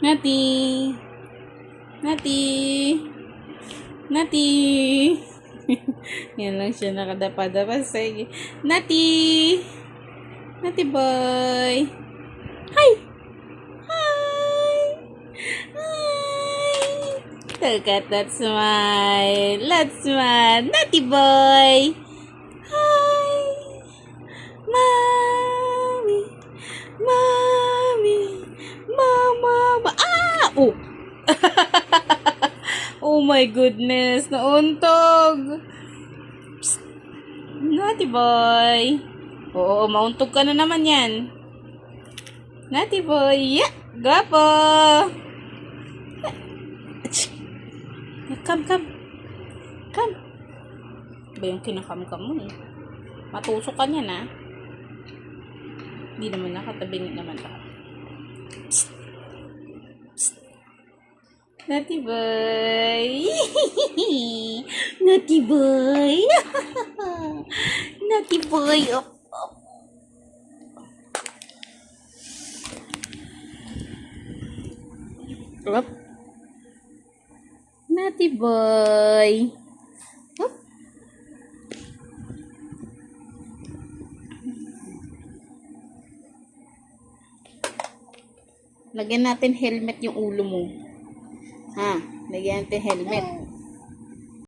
Nati. Nati. Nati. Yan lang siya nakadapa-dapa. Sige. Nati. Nati boy. Hi. Hi. Hi. Look at that smile. Let's smile. Nati boy. Hi. Mommy. Mommy. Mama. Ah! Oh. Oh my goodness. Nauntog. Psst. Naughty boy. Oo, mauntog ka na naman yan. Naughty boy. Yeah. Gapo. Come, come. Come. Ba yung kinakam-kam mo eh. Matusok ka niyan ah. Hindi naman nakatabingin naman ka. Psst. Psst. Naughty boy. Naughty boy. Naughty boy. Up, up. Up. Naughty boy. Up. Lagyan natin helmet yung ulo mo. Ha? Lagyan natin helmet.